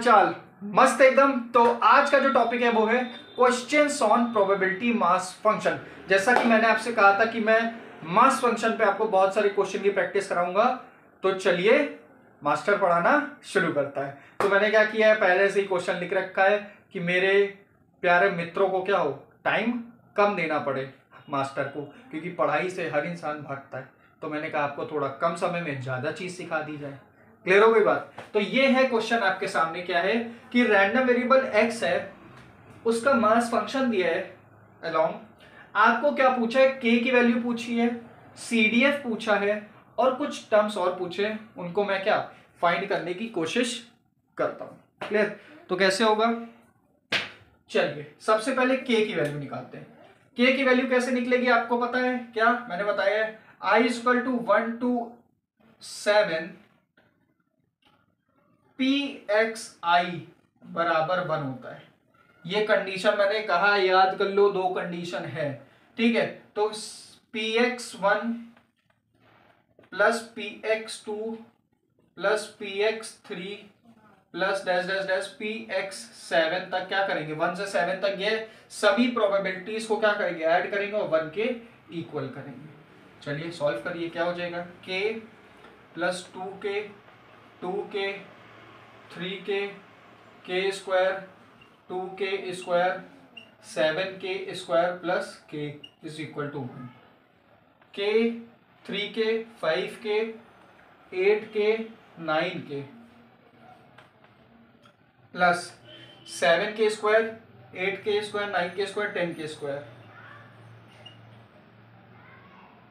हालचाल? मस्त एकदम। तो आज का जो टॉपिक है वो है questions on probability mass function. जैसा कि मैंने आपसे कहा था कि मैं मास फंक्शन पे आपको बहुत सारे क्वेश्चन की प्रैक्टिस कराऊंगा, तो चलिए मास्टर पढ़ाना शुरू करता है। तो मैंने क्या किया है, पहले से ही क्वेश्चन लिख रखा है कि मेरे प्यारे मित्रों को क्या हो, टाइम कम देना पड़े मास्टर को, क्योंकि पढ़ाई से हर इंसान भागता है। तो मैंने कहा आपको थोड़ा कम समय में ज्यादा चीज सिखा दी जाए। क्लियर हो गई बात? तो ये है क्वेश्चन आपके सामने, क्या है कि रैंडम वेरिएबल एक्स है, उसका मास फंक्शन दिया है अलोंग। आपको क्या पूछा है, के की वैल्यू पूछी है, सीडीएफ पूछा है और कुछ टर्म्स और पूछे, उनको मैं क्या फाइंड करने की कोशिश करता हूं। क्लियर? तो कैसे होगा, चलिए सबसे पहले के की वैल्यू निकालते हैं। के की वैल्यू कैसे निकलेगी आपको पता है क्या? मैंने बताया है I equal to 1 to 7 P X I बराबर 1 होता है। ये कंडीशन मैंने कहा, याद कर लो, दो कंडीशन है, ठीक है। तो P x 1 plus P x 2 plus P x 3 plus dash dash dash P x 7 तक क्या करेंगे, 1 से 7 तक ये सभी प्रोबेबिलिटीज को क्या करेंगे, ऐड करेंगे और 1 के इक्वल करेंगे। चलिए सॉल्व करिए, क्या हो जाएगा, k plus 2k 2k 3k square 2k square 7k square plus k is equal to 1। k 3k 5k 8k 9k plus 7k square 8k square 9k square 10k square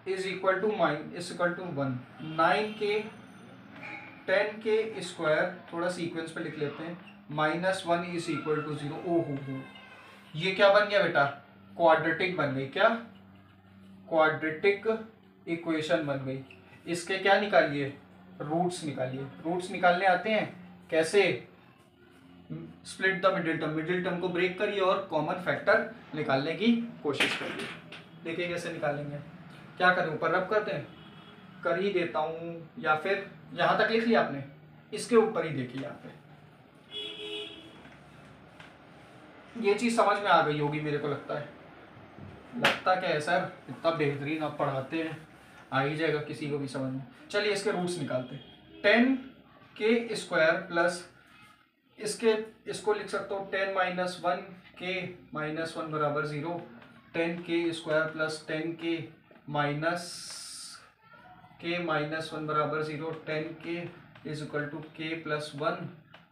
is equal to 1। 9k 10k square, थोड़ा sequence पे लिख लेते हैं, -1 is equal to 0। ओ हो, ये क्या बन गया बेटा, क्वाड्रेटिक बन गई। क्या? क्वाड्रेटिक इक्वेशन बन गई। इसके क्या निकालिए, रूट्स निकालिए। रूट्स निकालने आते हैं कैसे, स्प्लिट द मिडिल टर्म को ब्रेक करिए और कॉमन फैक्टर निकालने की कोशिश करिए। देखिए कैसे निकालेंगे, क्या करें, ऊपर रब करते हैं, कर ही देता हूं, या फिर यहां तक लिख लिया आपने, इसके ऊपर ही देखिए, यहाँ पे ये चीज समझ में आ गई होगी मेरे को लगता है। लगता क्या है सर, इतना बेहतरीन आप पढ़ाते हैं, आ ही जाएगा किसी को भी समझ में। चलिए इसके रूट्स निकालते हैं। 10k स्क्वायर प्लस इसको लिख सकता हूँ 10 - 1k - 1 बराबर 0। 10k square plus 10k minus k - 1 बराबर 0। 10k is equal to k plus 1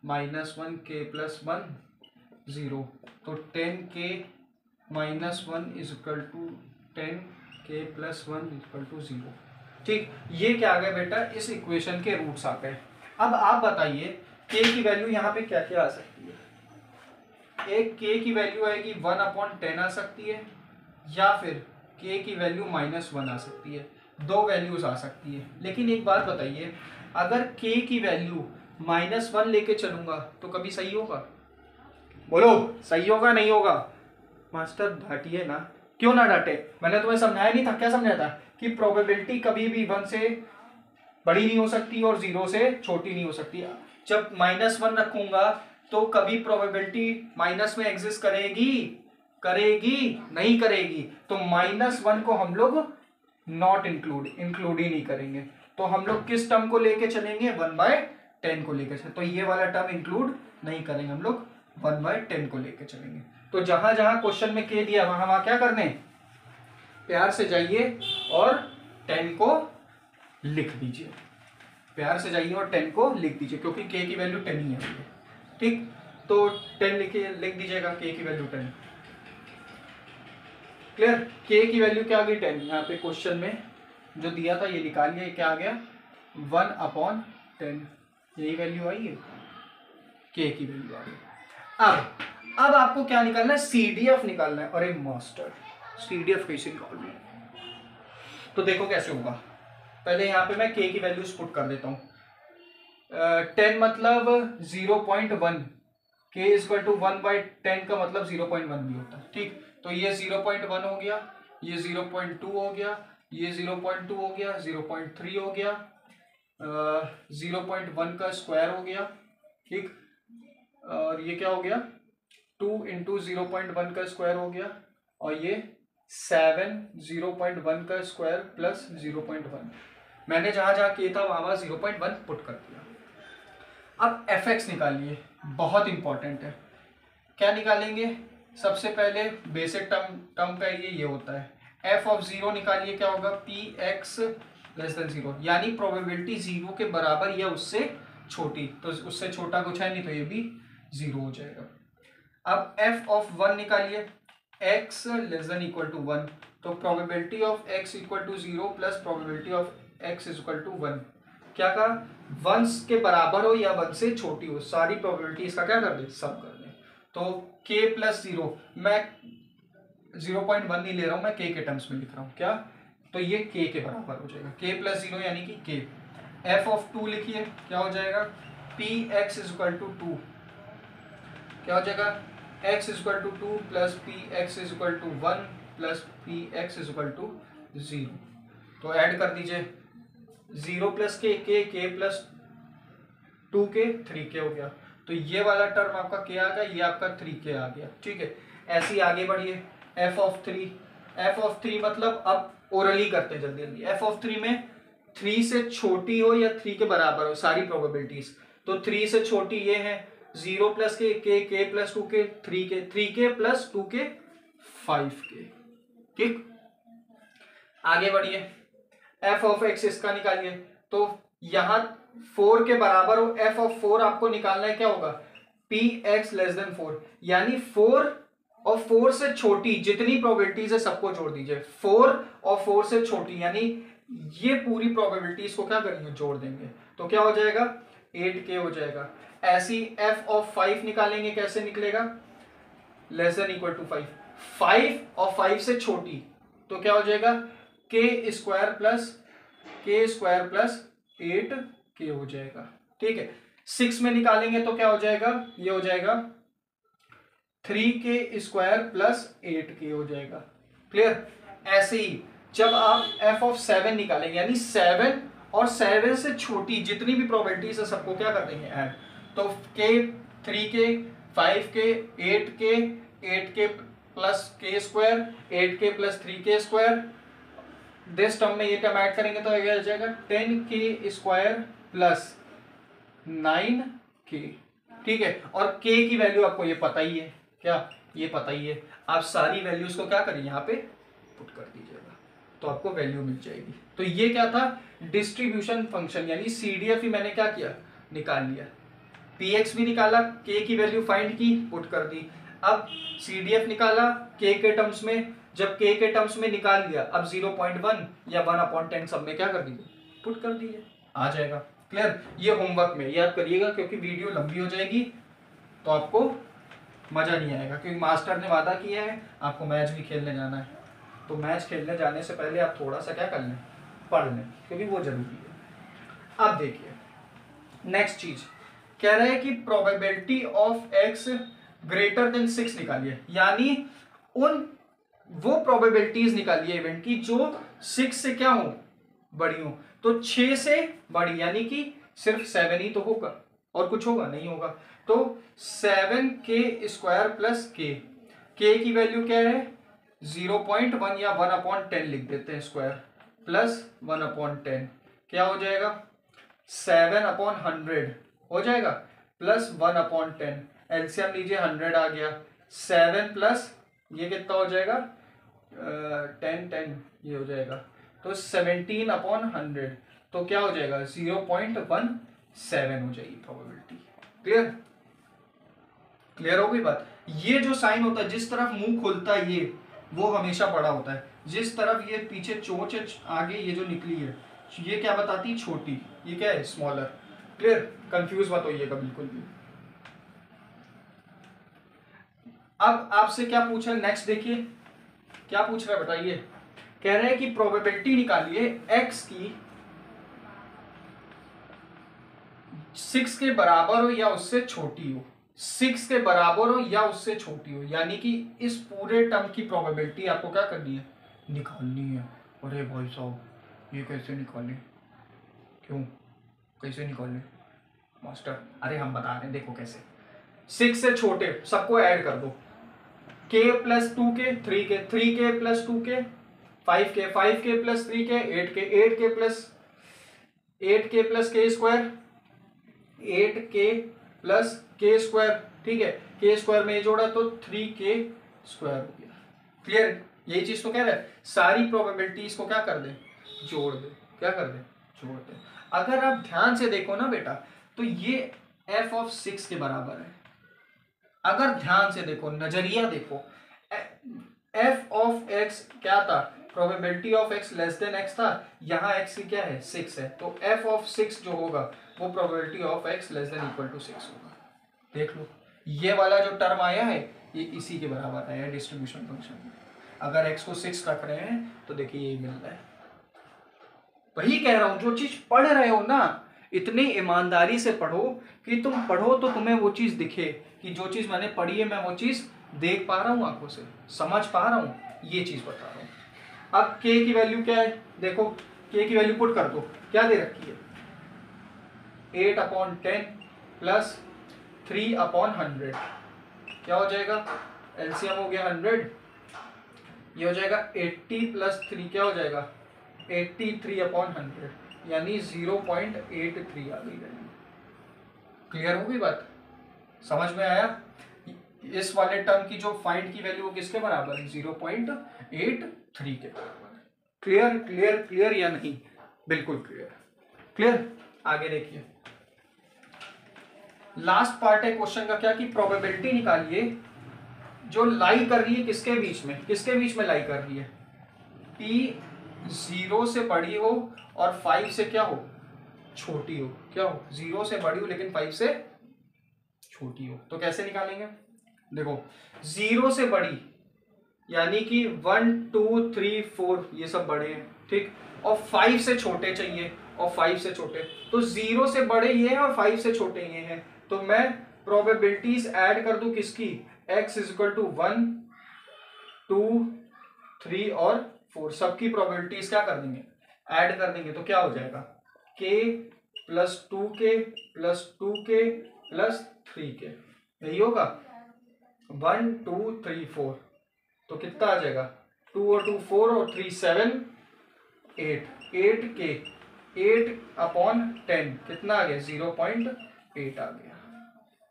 minus 1k plus 1 0। तो 10k minus 1 is equal to 10k plus 1 equal to 0। ठीक, ये क्या आ गया बेटा, इस इक्वेशन के रूट्स आ गए। अब आप बताइए k की वैल्यू यहाँ पे क्या क्या आ सकती है। एक k की वैल्यू आएगी 1/10 आ सकती है, या फिर k की वैल्यू -1 आ सकती है। दो वैल्यूज आ सकती है। लेकिन एक बात बताइए, अगर k की वैल्यू -1 लेके चलूंगा तो कभी सही होगा? बोलो, सही होगा नहीं होगा? मास्टर डांटिए ना। क्यों ना डांटे, मैंने तुम्हें समझाया नहीं था? क्या समझाया था कि प्रोबेबिलिटी कभी भी 1 से बड़ी नहीं हो सकती और 0 से छोटी नहीं हो सकती। जब -1 रखूंगा तो कभी प्रोबेबिलिटी माइनस में एग्जिस्ट करेगी नहीं करेगी। तो -1 को हम लोग नॉट इंक्लूड ही नहीं करेंगे। तो हम लोग किस टर्म को लेके चलेंगे, 1/10 को लेकर चलेंगे। तो ये वाला टर्म इंक्लूड नहीं करेंगे, हम लोग 1/10 को लेके चलेंगे। तो जहां जहां क्वेश्चन में के दिया वहां वहां क्या करने, प्यार से जाइए और 10 को लिख दीजिए। प्यार से जाइए और 10 को लिख दीजिए, क्योंकि के की वैल्यू 10 ही है। ठीक, तो 10 लिख दीजिएगा, के की वैल्यू 10। क्लियर? के की वैल्यू क्या आ गई, 10। यहाँ पे क्वेश्चन में जो दिया था ये निकालिए, क्या आ गया, 1/10। यही वैल्यू आई है, के की वैल्यू आ गई। अब आपको क्या निकालना है, सीडीएफ निकालना है। अरे मास्टर, सीडीएफ कैसे निकालना है? तो देखो कैसे होगा। पहले यहाँ पे मैं के की वैल्यूज पुट कर देता हूँ। 10 मतलब 0.1, k इक्वल टू 1/10 का मतलब 0.1 भी होता है। ठीक, तो ये 0.1 हो गया, ये 0.2 हो गया, ये 0.2 हो गया, 0.3 हो गया, 0.1 का स्क्वायर हो गया। ठीक, और ये क्या हो गया 2 इंटू 0.1 का स्क्वायर हो गया, और ये 7 0.1 का स्क्वायर प्लस 0.1। मैंने जहां जहां किया था वहां 0.1 पुट कर दिया। अब एफ एक्स निकालिए, बहुत इंपॉर्टेंट है। क्या निकालेंगे? सबसे पहले बेसिक टर्म का ये होता है, एफ ऑफ जीरो निकालिए, क्या होगा P x less than zero, यानी प्रोबेबिलिटी जीरो के बराबर या उससे छोटी, तो उससे छोटा कुछ है नहीं तो ये भी जीरो हो जाएगा। अब एफ ऑफ वन निकालिए, X less than equal to one, तो probability of X equal to zero plus probability of X is equal to one. क्या कहा? वंस के बराबर हो या वन से छोटी हो, सारी प्रोबेबिलिटीज का क्या कर दे, सम कर दे। तो k प्लस जीरो, मैं 0.1 नहीं ले रहा हूं, मैं k के टर्म्स में लिख रहा हूं, क्या? तो ये k के बराबर हो जाएगा, k प्लस जीरो यानी कि k। f ऑफ टू लिखिए, क्या हो जाएगा P X is equal to two, क्या हो जाएगा x is equal to two plus P X is equal to one plus P X is equal to zero. तो ऐड कर दीजिए, zero plus k plus two k 3k हो गया, तो ये वाला टर्म आपका k आ गया, ये आपका 3k आ गया। ठीक है, ऐसे ही आगे बढ़िए। f ऑफ थ्री मतलब अब ओरली करते हैं जल्दी जल्दी। f ऑफ थ्री में 3 से छोटी हो या 3 के बराबर हो सारी प्रोबेबिलिटीज, तो 3 से छोटी ये है 0 plus k plus 2k 3k plus 2k 5k। ठीक, आगे बढ़िए। f ऑफ एक्स इसका निकालिए, तो यहां 4 के बराबर हो, f ऑफ 4 आपको निकालना है, क्या होगा पी एक्स लेस देन 4, यानी 4 और 4 से छोटी जितनी प्रोबेबिलिटीज है सबको जोड़ दीजिए। 4 और 4 से छोटी यानी ये पूरी प्रोबेबिलिटीज को क्या करेंगे, जोड़ देंगे, तो क्या हो जाएगा 8k हो जाएगा। ऐसी f ऑफ 5 निकालेंगे, कैसे निकलेगा, लेस देन इक्वल टू 5, 5 और 5 से छोटी, तो क्या हो जाएगा k स्क्वायर प्लस 8k हो जाएगा। ठीक है, 6 में निकालेंगे तो क्या हो जाएगा, ये हो जाएगा 3k स्क्वायर प्लस 8k हो जाएगा। क्लियर? ऐसे ही जब आप f ऑफ 7 निकालेंगे, यानी 7 और 7 से छोटी जितनी भी प्रोबेबिलिटीज है सबको क्या कर देंगे, ऐड, तो k 3k 5k 8k plus k square 8k plus 3k square, this term में ये टर्म ऐड करेंगे तो क्या हो जाएगा 10k स्क्वायर प्लस 9k। ठीक है, और k की वैल्यू आपको ये पता ही है, क्या ये पता ही है, आप सारी वैल्यूज को क्या करें यहाँ पे पुट कर दीजिएगा तो आपको वैल्यू मिल जाएगी। तो ये क्या था, डिस्ट्रीब्यूशन फंक्शन, यानी सीडीएफ ही मैंने क्या किया, निकाल लिया, px भी निकाला, k की वैल्यू फाइंड की, पुट कर दी। अब सीडीएफ निकाला k के टर्म्स में, जब k के टर्म्स में निकाल लिया, अब 0.1 या 1/10 सब में क्या कर दीजिए, पुट कर दीजिए, आ जाएगा। क्लियर? ये होमवर्क में याद करिएगा, क्योंकि वीडियो लंबी हो जाएगी तो आपको मजा नहीं आएगा, क्योंकि मास्टर ने वादा किया है आपको मैच भी खेलने जाना है, तो मैच खेलने जाने से पहले आप थोड़ा सा क्या कर लें, पढ़ लें, क्योंकि वो जरूरी है। अब देखिए नेक्स्ट चीज कह रहा है कि probability of x greater then 6 निकालिए, यानी उन वो प्रोबेबिलिटीज निकालिए इवेंट की जो 6 से क्या हो, बड़ी हो, तो 6 से बड़ी, यानी कि सिर्फ 7 ही तो होगा और कुछ होगा नहीं होगा, तो 7k स्क्वायर प्लस k की वैल्यू क्या है 0.1 या 1/10 लिख देते हैं स्क्वायर, प्लस 1/10 क्या हो जाएगा 7/100 हो जाएगा, प्लस 1/10, एलसीएम लीजिए 100 आ गया, 7 प्लस ये कितना हो जाएगा 10 ये हो जाएगा, तो 17/100, तो क्या हो जाएगा 0.17 हो जाएगी प्रोबेबिलिटी। क्लियर? क्लियर हो गई बात? ये जो साइन होता है, जिस तरफ मुंह खुलता है ये, वो हमेशा बड़ा होता है, जिस तरफ ये पीछे चोंच है आगे ये जो निकली है ये क्या बताती है, छोटी, ये क्या है स्मॉलर। क्लियर? कंफ्यूज मत होइएगा बिल्कुल भी। अब आपसे क्या पूछ रहा है नेक्स्ट, देखिए क्या पूछ रहा है बताइए, कह रहे हैं कि प्रोबेबिलिटी निकालिए x की 6 के बराबर हो या उससे छोटी हो, 6 के बराबर हो या उससे छोटी हो, यानी कि इस पूरे टर्म की प्रोबेबिलिटी आपको क्या करनी है, निकालनी है। अरे भाई साहब ये कैसे निकालें, क्यों कैसे निकालें मास्टर? अरे हम बता रहे हैं, देखो कैसे, 6 से छोटे सबको ऐड कर दो, k plus 2k 3k 3k plus 2k 5k 5k plus 3k 8k 8k plus k square 8k plus k square, ठीक है, k स्क्वायर में जोड़ा तो 3k स्क्वायर हो गया। क्लियर? यही चीज तो कह रहा है, सारी प्रोबेबिलिटीज को क्या कर दे, जोड़ दे, क्या कर दे, जोड़ दे। अगर आप ध्यान से देखो ना बेटा, तो ये f ऑफ 6 के बराबर है। अगर ध्यान से देखो, नजरिया देखो, f ऑफ x क्या था, probability of x less then x था, यहाँ x की क्या है 6 है, तो f ऑफ 6 जो होगा वो probability of x less than equal to 6 होगा। देख लो, ये वाला जो टर्म आया है ये इसी के बराबर आया है डिस्ट्रीब्यूशन फंक्शन में। अगर x को 6 रख रहे हैं तो देखिए यही मिल रहा है। वही कह रहा हूं, जो चीज पढ़ रहे हो ना इतनी ईमानदारी से पढ़ो कि तुम पढ़ो तो तुम्हें वो चीज दिखे कि जो चीज मैंने पढ़ी है मैं वो चीज देख पा रहा हूं, आंखों से समझ पा रहा हूं, ये चीज बता रहा हूं। अब k की वैल्यू क्या है, देखो k की वैल्यू पुट कर दो, क्या दे रखी है 8/10 प्लस 3/100, क्या हो जाएगा, एलसीएम हो गया 100, ये हो जाएगा 80 प्लस 3 क्या हो जाएगा 83/100, यानी 0.83 आ गई वैल्यू। क्लियर हो गई बात, समझ में आया? इस वाले टर्म की जो फाइंड की वैल्यू किसके बराबर है, 0.83 के बराबर है। क्लियर क्लियर क्लियर या नहीं? बिल्कुल क्लियर। क्लियर, आगे देखिए, लास्ट पार्ट है क्वेश्चन का क्या, कि प्रोबेबिलिटी निकालिए जो लाई कर रही है किसके बीच में, किसके बीच में लाई कर रही है, p 0 से बड़ी हो और 5 से क्या हो, छोटी हो, क्या हो 0 से बड़ी हो लेकिन 5 से छोटी हो। तो कैसे निकालेंगे, देखो 0 से बड़ी यानी कि 1 2 3 4 ये सब बड़े हैं, ठीक, और 5 से छोटे चाहिए, और 5 से छोटे, तो 0 से बड़े ये हैं और 5 से छोटे ये हैं, तो मैं प्रोबेबिलिटीज ऐड कर दूं किसकी, x इक्वल टू 1 2 3 और 4, सबकी प्रोबेबिलिटीज क्या कर देंगे, ऐड कर देंगे, तो क्या हो जाएगा k plus 2k plus 2k plus 3k, यही होगा 1 2 3 4, तो कितना आ जाएगा 2 और 2 4 और 3 7 8 8k 8/10 कितना आ गया 0.8 आ गया,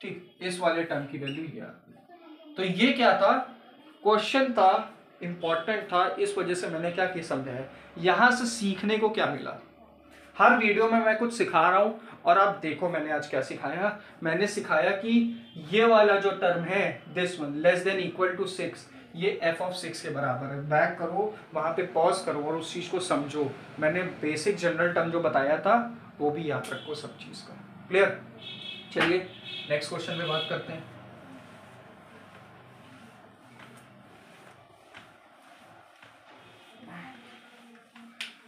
ठीक, इस वाले टर्म की वैल्यू ये आ गई। तो ये क्या था, क्वेश्चन था, इंपॉर्टेंट था, इस वजह से मैंने क्या समझाया, यहां से सीखने को क्या मिला। हर वीडियो में मैं कुछ सिखा रहा हूं और आप देखो मैंने आज क्या सिखाया, मैंने सिखाया कि ये वाला जो टर्म है this one less than equal to 6, ये f ऑफ 6 के बराबर है। बैक करो, वहां पे पॉज करो और उस चीज को समझो, मैंने बेसिक जनरल टर्म जो बताया था वो भी याद रखो सब चीज का। क्लियर? चलिए नेक्स्ट क्वेश्चन पे बात करते हैं।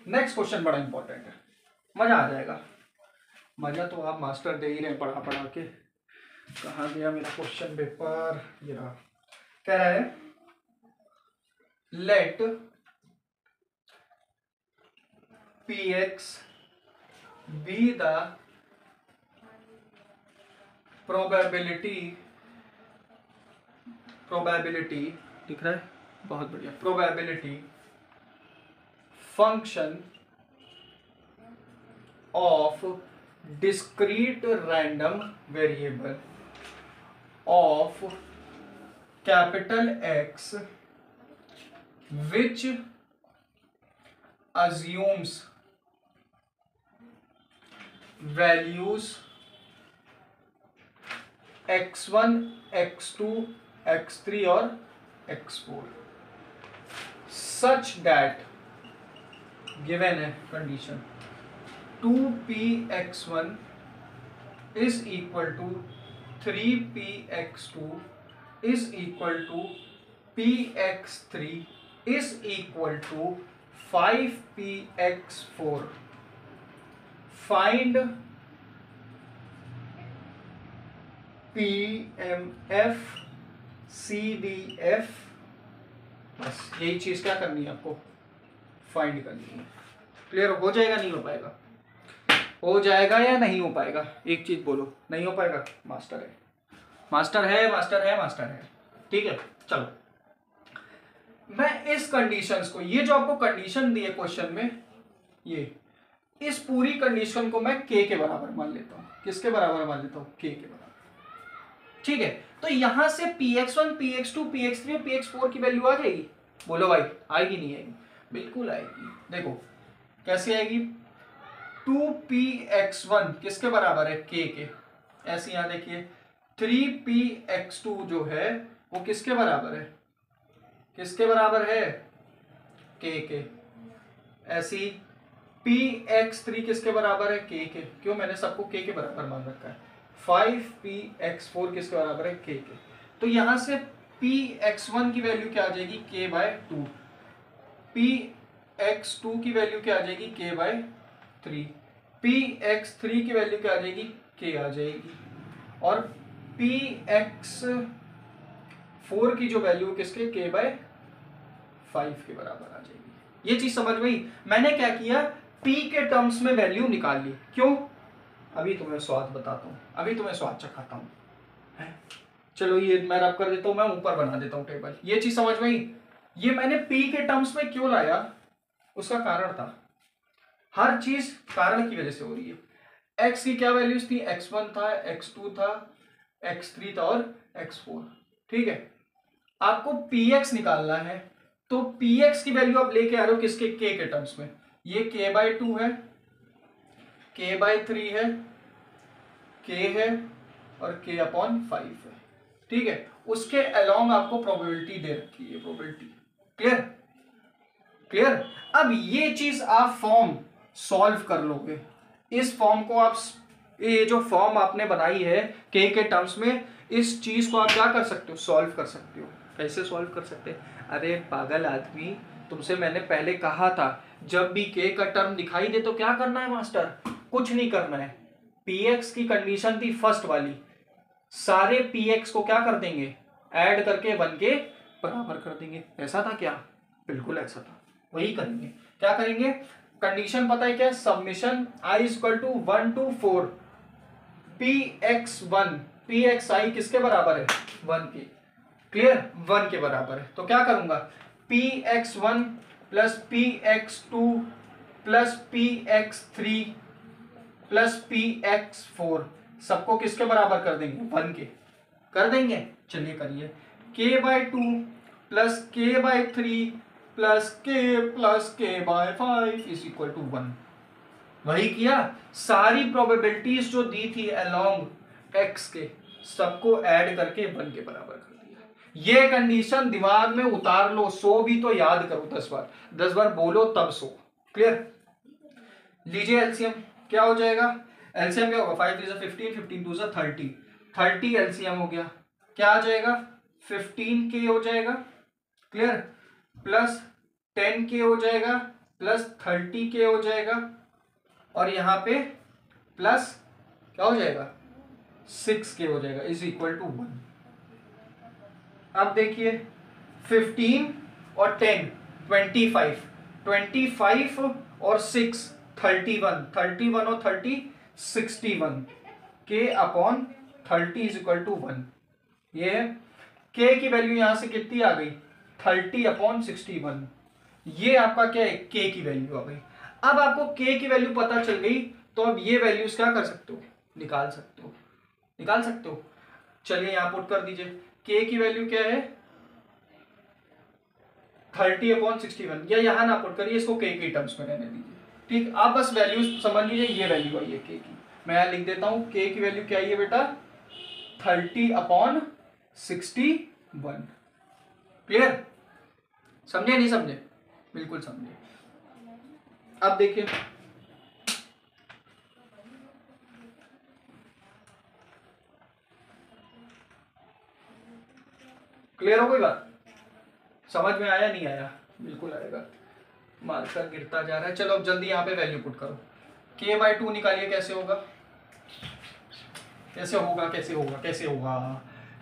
नेक्स्ट क्वेश्चन बड़ा इंपॉर्टेंट है, मजा आ जाएगा, मजा तो आप मास्टर दे ही रहे हैं पढ़ा पढ़ा के। कहाँ गया मेरा क्वेश्चन पेपर, ये रहा। कह रहा है let px be the probability दिख रहा है, बहुत बढ़िया, probability function of discrete random variable of capital X which assumes values x1 x2 x3 और x4 such that given a condition 2px1 is equal to 3px2 is equal to px3 is equal to 5px4. Find PMF CDF, बस यही चीज क्या करनी है आपको, find करनी है। क्लियर हो जाएगा, नहीं हो पाएगा, हो जाएगा या नहीं हो पाएगा, एक चीज बोलो, नहीं हो पाएगा मास्टर है। मास्टर है, मास्टर है, मास्टर है। ठीक है, चलो मैं इस कंडीशंस को, ये जो आपको कंडीशन दी है क्वेश्चन में, ये इस पूरी कंडीशन को मैं के बराबर मान लेता हूं। किसके बराबर मान लेता हूं? के बराबर। ठीक है, तो यहां से px1, px2, px3 और px4 की वैल्यू आ जाएगी। बोलो भाई, आएगी नहीं आएगी? बिल्कुल आएगी। देखो कैसे आएगी। 2px1 किसके बराबर है? के। ऐसे यहां देखिए 3px2 जो है वो किसके बराबर है? किसके बराबर है? के। ऐसी px3 किसके बराबर है? के। क्यों? मैंने सबको के बराबर मान रखा है। 5px4 किसके बराबर है? के। तो यहां से px1 की वैल्यू क्या आ जाएगी? k/2। px2 की वैल्यू क्या आ जाएगी? k/3। px3 की वैल्यू क्या आ जाएगी? k आ जाएगी। और px4 की जो वैल्यू किसके? k/5 के बराबर आ जाएगी। ये चीज समझ में आई? मैंने क्या किया, p के टर्म्स में वैल्यू निकाल ली। क्यों? अभी तुम्हें स्वाद बताता हूं, अभी तुम्हें स्वाद चखाता हूं। चलो ये मैं रब कर देता हूं, मैं ऊपर बना देता हूं टेबल। ये चीज समझ में आई? ये मैंने p के टर्म्स में क्यों लाया, उसका कारण था। हर चीज कारण की वजह से हो रही है। x की क्या वैल्यूज थी? x1 था, x2 था, x3 था और x4। ठीक है, आपको px निकालना है, तो px की वैल्यू आप लेके आ रहे हो किसके? k के टर्म्स में। ये k/2 है, k/3 है, k है और k/5 है। ठीक है, उसके अलोंग आपको प्रोबेबिलिटी दे रखी है, प्रोबेबिलिटी। क्लियर? क्लियर? अब ये चीज आप फॉर्म सॉल्व कर लोगे। इस फॉर्म को आप, ये जो फॉर्म आपने बनाई है के टर्म्स में, इस चीज को आप क्या कर सकते हो? सॉल्व कर सकते हो। कैसे सॉल्व कर सकते हैं? अरे पागल आदमी, तुमसे मैंने पहले कहा था जब भी के का टर्म दिखाई दे तो क्या करना है मास्टर? कुछ नहीं करना है। px की कंडीशन थी फर्स्ट वाली, सारे px को क्या कर देंगे? ऐड करके 1 के बराबर कर देंगे। ऐसा था क्या? बिल्कुल ऐसा था, वही करेंगे। क्या करेंगे? कंडीशन पता है क्या? Submission i = 1 to 4 px1 pxi किसके बराबर है? 1 के। क्लियर? 1 के बराबर है। तो क्या करूंगा? px1 plus px2 plus px3 plus px4 सबको किसके बराबर कर देंगे? 1 के। कर देंगे? चलिए करिए। k/2 plus k/3 plus k/5 is equal to 1। वही किया। सारी प्रोबेबिलिटीज जो दी थी अलोंग x के, सबको ऐड करके 1 के बराबर कर दिया। ये कंडीशन दिमाग में उतार लो, 100 भी तो याद करो 10 बार, 10 बार बोलो तब 100। क्लियर? लीजिए एलसीएम क्या हो जाएगा? एलसीएम क्या होगा? 5 3 15, 15 2 30, 30 एलसीएम हो गया। क्या आ जाएगा? 15k हो जाएगा। क्लियर? प्लस 10k हो जाएगा, प्लस 30k हो जाएगा, और यहां पे प्लस क्या हो जाएगा? 6k हो जाएगा, इज इक्वल टू 1। अब देखिए 15 और 10 25, 25 और 6 31, 31 और 30 61, k/30 इज इक्वल टू 1। ये है k की वैल्यू यहां से कितनी आ गई? 30/61। ये आपका क्या है? k की वैल्यू आ गई। अब आपको k की वैल्यू पता चल गई, तो अब ये वैल्यूज क्या कर सकते हो? निकाल सकते हो। निकाल सकते हो। चलिए यहां पुट कर दीजिए। k की वैल्यू क्या है? 30/61। या यहां ना पुट करिए, इसको k के टर्म्स में रहने दीजिए। ठीक, आप बस वैल्यूज समझ लीजिए। ये वैल्यू आई है k की, मैं यहां लिख देता हूं। k की वैल्यू क्या आई है बेटा? 30/61। क्लियर? समझे नहीं समझे? बिल्कुल समझे। अब देखिए क्लियर हो गई बात? समझ में आया नहीं आया? बिल्कुल आएगा, मार्कर गिरता जा रहा है। चलो अब जल्दी यहाँ पे वैल्यू पुट करो। k/2 निकालिए। कैसे होगा? कैसे होगा? कैसे होगा? कैसे होगा?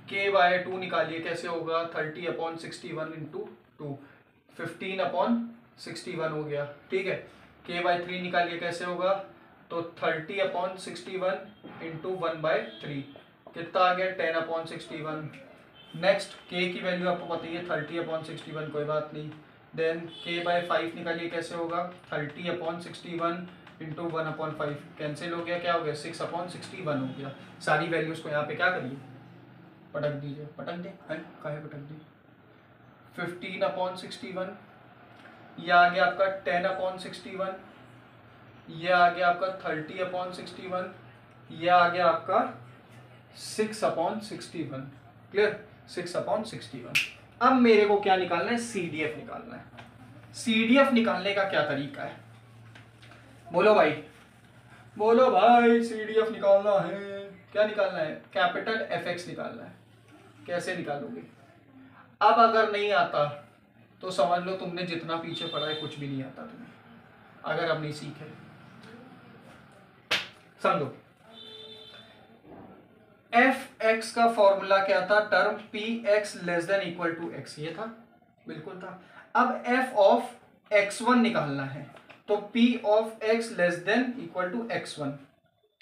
k/2 निकालिए। कैसे होगा? 30/61 इंटू 2, 15/61 हो गया। ठीक है, k/3 निकालिए। कैसे होगा? तो 30/61 इंटू 1/3, कितना आ गया 10/61। नेक्स्ट के की वैल्यू आपको पता ही है 30/61, कोई बात नहीं। देन k/5 निकालिए, कैसे होगा 30/61 इंटू 1/5 कैंसिल हो गया, क्या हो गया 6/61 हो गया। सारी वैल्यूज को यहाँ पे क्या करिए पटक दीजिए, पटक दे काहे पटक दी। 15/61, ये आ गया आपका 10/61, ये आ गया आपका 30/61, ये आ गया आपका 6/61। क्लियर, 6/61। अब मेरे को क्या निकालना है, CDF निकालना है। CDF निकालने का क्या तरीका है, बोलो भाई, बोलो भाई। CDF निकालना है, क्या निकालना है, कैपिटल FX निकालना है। कैसे निकालोगे, अब अगर नहीं आता तो समझ लो तुमने जितना पीछे पढ़ा है कुछ भी नहीं आता तुम्हें, अगर अब नहीं सीखे। समझो FX का फॉर्मूला क्या था, term PX less than equal to X, ये था, बिल्कुल था। अब F ऑफ X1 निकालना है, तो P of X less than equal to X1।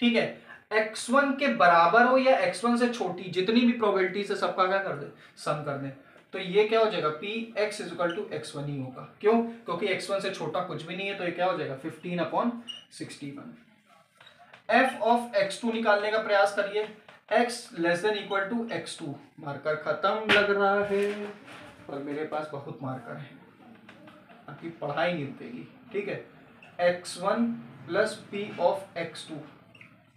ठीक है, X1 के बराबर हो या X1 से छोटी, जितनी भी प्रोबेबिलिटी से सबका क्या कर दे, सम कर दे। तो ये क्या हो जाएगा, PX इक्वल टू X1 ही होगा। क्यों, क्योंकि X1 से छोटा कुछ भी नहीं है, तो ये क्या हो जाएगा 15/61। F ऑफ X2 निकालने का प्रयास करिए, X less than equal to X2। Marker खत्म लग रहा है, पर मेरे पास बहुत मार्कर है, आपकी पढ़ाई नहीं रुकेगी। ठीक है, X1 plus P of X2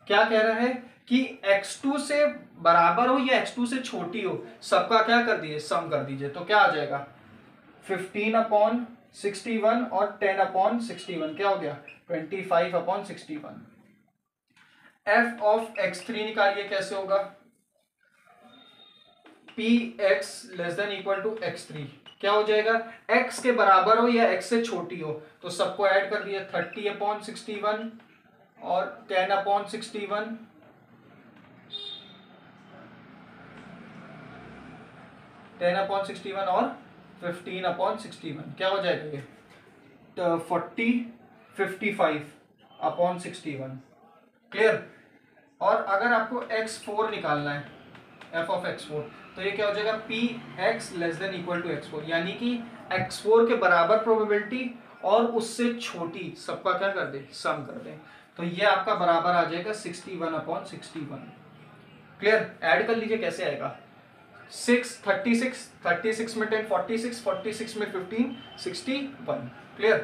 क्या कह रहा है कि X2 से बराबर हो या X2 से छोटी हो, सबका क्या कर दीजिए, सम कर दीजिए। तो क्या आ जाएगा 15/61 और 10/61, क्या हो गया 25/61। F ऑफ X3 निकालिए, कैसे होगा, PX less than equal to X3, क्या हो जाएगा, X के बराबर हो या X से छोटी हो, तो सबको ऐड कर दिया 30/61 और 10/61, 10/61 और 15/61, क्या हो जाएगा ये 55/61। क्लियर। और अगर आपको X4 निकालना है, F ऑफ X4, तो ये क्या हो जाएगा PX less than equal to X4, यानी कि X4 के बराबर प्रोबेबिलिटी और उससे छोटी सबका क्या कर दे, सम कर दे। तो ये आपका बराबर आ जाएगा 61/61। क्लियर, ऐड कर लीजिए, कैसे आएगा 36 में 10 46 में 15 61। क्लियर,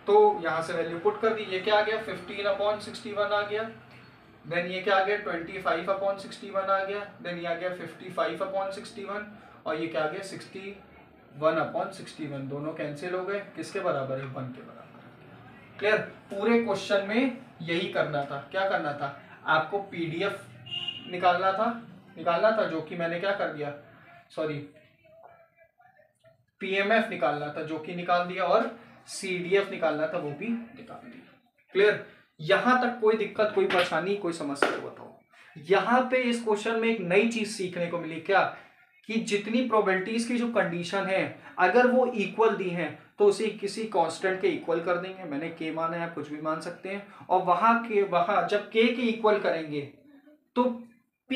तो यहां से वैल्यू पुट कर दी, ये क्या आ गया 15/61 आ गया। देन ये क्या आ गया 25/61 आ गया। देन ये आ गया 55/61 और ये क्या आ गया 61/61। दोनों कैंसिल हो गए, किसके बराबर है, 1 के बराबर। क्लियर, पूरे क्वेश्चन में यही करना था। क्या करना था, आपको PDF निकालना था, जो कि मैंने क्या कर दिया, सॉरी PMF निकालना था, जो कि निकाल दिया, और CDF निकालना था, वो भी निकाल दिया। क्लियर, यहां तक कोई दिक्कत, कोई परेशानी, कोई समस्या बताओ। यहां पे इस क्वेश्चन में एक नई चीज सीखने को मिली, क्या, कि जितनी प्रोबेबिलिटीज की जो कंडीशन है, अगर वो इक्वल दी हैं तो उसे किसी कांस्टेंट के इक्वल कर देंगे। मैंने K माना है, आप कुछ भी मान सकते हैं। और वहां जब K के इक्वल करेंगे तो P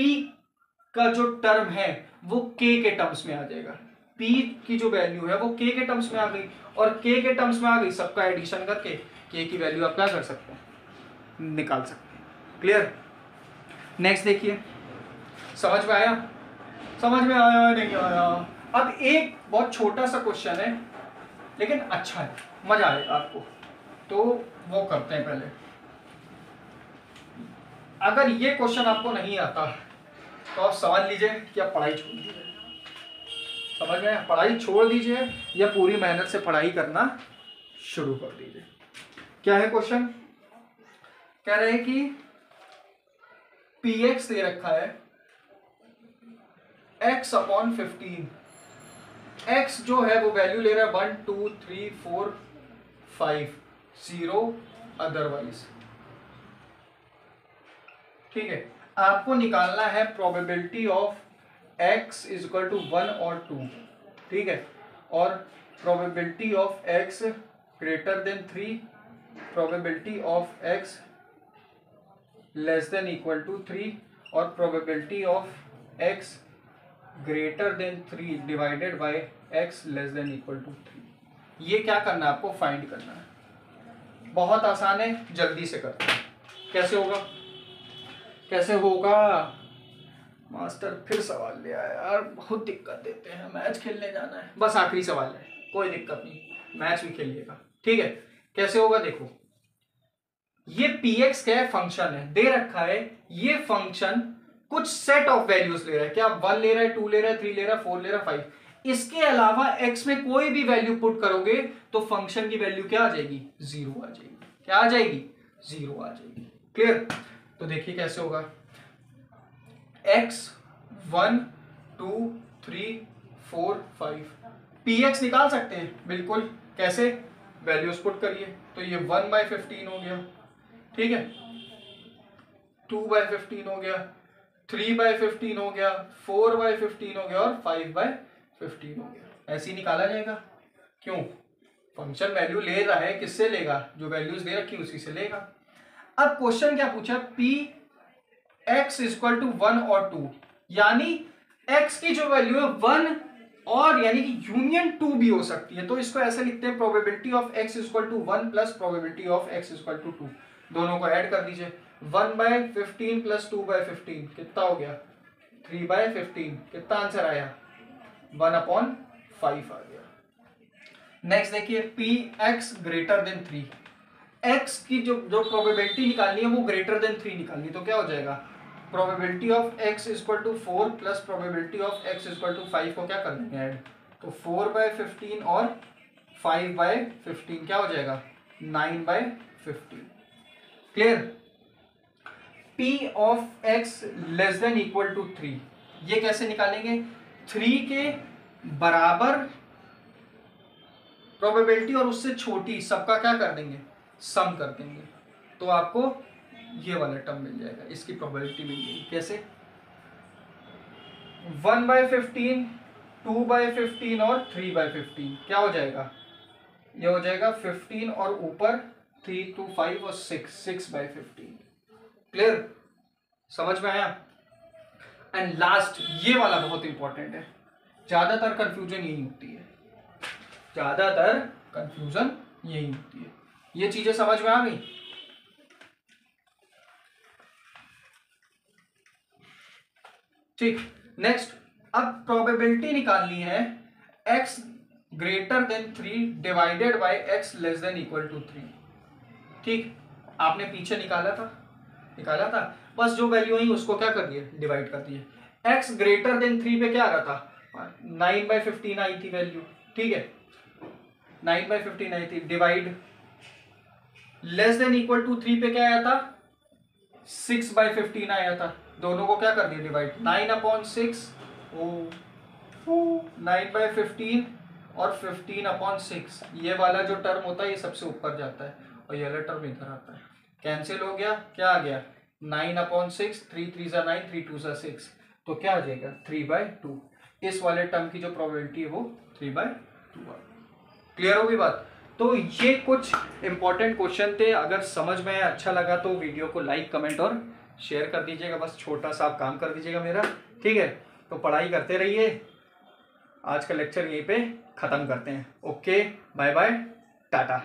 का जो टर्म है वो K के टर्म्स में आ जाएगा। P की जो वैल्यू है वो K के टर्म्स में आ गई, और K के टर्म्स में आ गई, सबका एडिशन करके K की वैल्यू आप क्या कर सकते हैं, निकाल सकते हैं। क्लियर, नेक्स्ट देखिए, समझ में आया, समझ में आया नहीं आया। अब एक बहुत छोटा सा क्वेश्चन है, लेकिन अच्छा है, मजा आएगा आपको, तो वो करते हैं पहले। अगर ये क्वेश्चन आपको नहीं आता तो आप समझ लीजिए कि आप पढ़ाई छोड़ दीजिए। समझ में, पढ़ाई छोड़ दीजिए या पूरी मेहनत से पढ़ाई करना शुरू कर दीजिए। क्या है क्वेश्चन, कह रहे हैं कि PX दे रखा है X/15। X जो है वो वैल्यू ले रहा है 1 2 3 4 5 0 अदरवाइज। ठीक है, आपको निकालना है probability of X is equal to 1 और 2। ठीक है, और probability of X greater than 3, probability of X less than equal to 3, और probability of x greater than 3 divided by x less than equal to 3। ये क्या करना है आपको, फाइंड करना है। बहुत आसान है, जल्दी से करते हैं। कैसे होगा, कैसे होगा मास्टर, फिर सवाल ले आया यार, बहुत दिक्कत देते हैं। मैच खेलने जाना है, बस आखिरी सवाल है, कोई दिक्कत नहीं, मैच भी खेलिएगा, ठीक है। कैसे होगा देखो, ये px क्या है, फंक्शन है, दे रखा है। ये फंक्शन कुछ सेट ऑफ वैल्यूज ले रहा है, क्या 1 ले रहा है, 2 ले रहा है, 3 ले रहा है, 4 ले रहा है, 5। इसके अलावा x में कोई भी वैल्यू पुट करोगे तो फंक्शन की वैल्यू क्या आ जाएगी, 0 आ जाएगी। क्या आ जाएगी, 0 आ जाएगी। क्लियर। तो देखिए कैसे होगा, x 1 2 3 4 5 px निकाल सकते हैं बिल्कुल। कैसे, वैल्यूज पुट करिए। तो ये 1/15 हो गया, ठीक है, 2/15 हो गया, 3/15 हो गया, 4/15 हो गया और 5/15 हो गया। ऐसे ही निकाला जाएगा। क्यों, फंक्शन वैल्यू ले रहा है, किससे लेगा, जो वैल्यूज दे रखी उसी से लेगा। अब क्वेश्चन क्या पूछा, p x इक्वल टू 1 और 2, यानी x की जो वैल्यू है 1 और यानी कि यूनियन 2 भी हो सकती है। तो इसको ऐसे लिखते हैं, probability of x equal to 1 plus probability of x equal to 2। दोनों को ऐड कर दीजिए, 1/15 प्लस 2/15 कितना हो गया, 3/15। कितना आंसर आया, 1/5 आ गया। नेक्स्ट देखिए, px ग्रेटर देन 3, x की जो प्रोबेबिलिटी निकालनी है वो ग्रेटर देन 3 निकालनी। तो क्या हो जाएगा, probability of x equal to 4 plus probability of x equal to 5 को क्या कर देंगे ऐड। तो 4/15 और 5/15 क्या हो जाएगा, 9/15। Clear. p of x less than equal to 3, ये कैसे निकालेंगे, 3 के बराबर प्रोबेबिलिटी और उससे छोटी सबका क्या कर देंगे, सम कर देंगे। तो आपको ये वाला टर्म मिल जाएगा, इसकी प्रोबेबिलिटी मिल जाएगी। कैसे, 1/15 2/15 और 3/15 क्या हो जाएगा, ये हो जाएगा 15 और ऊपर 3 2 5 और 6/15। क्लियर, समझ में आया। एंड लास्ट ये वाला बहुत इंपॉर्टेंट है, ज्यादातर कंफ्यूजन यही होती है, ज्यादातर कंफ्यूजन यही होती है। ये चीजें समझ में आ गई। ठीक, नेक्स्ट अब प्रोबेबिलिटी निकालनी है x greater than 3 divided by x less than equal to 3। ठीक, आपने पीछे निकाला था, बस जो वैल्यू आई उसको क्या कर दिए, डिवाइड कर दिए। x ग्रेटर देन 3 पे क्या आ रहा था, 9/15 आई थी वैल्यू, ठीक है, 9/15 आई थी। Divide less than equal to 3 पे क्या आया था, 6/15 आया था। दोनों को क्या कर दिया, डिवाइड, 9/6 9/15 और 15/6। ये वाला जो टर्म होता है ये सबसे ऊपर जाता है और ये वाला टर्म इधर आता है, कैंसिल हो गया। क्या आ गया, 9/6, 3 3 जा 9, 3 2 जा 6, तो क्या आ जाएगा 3/2। इस वाले टर्म की जो प्रोबेबिलिटी है वो 3/2। क्लियर होगी बात। तो ये कुछ इंपॉर्टेंट क्वेश्चन थे। अगर समझ में आया, अच्छा लगा तो वीडियो को लाइक कमेंट और शेयर कर दीजिएगा। बस छोटा सा आप काम कर दीजिएगा मेरा, ठीक है। तो पढ़ाई करते रहिए। आज का लेक्चर यहीं पे ख़त्म करते हैं। Okay, bye bye, Tata.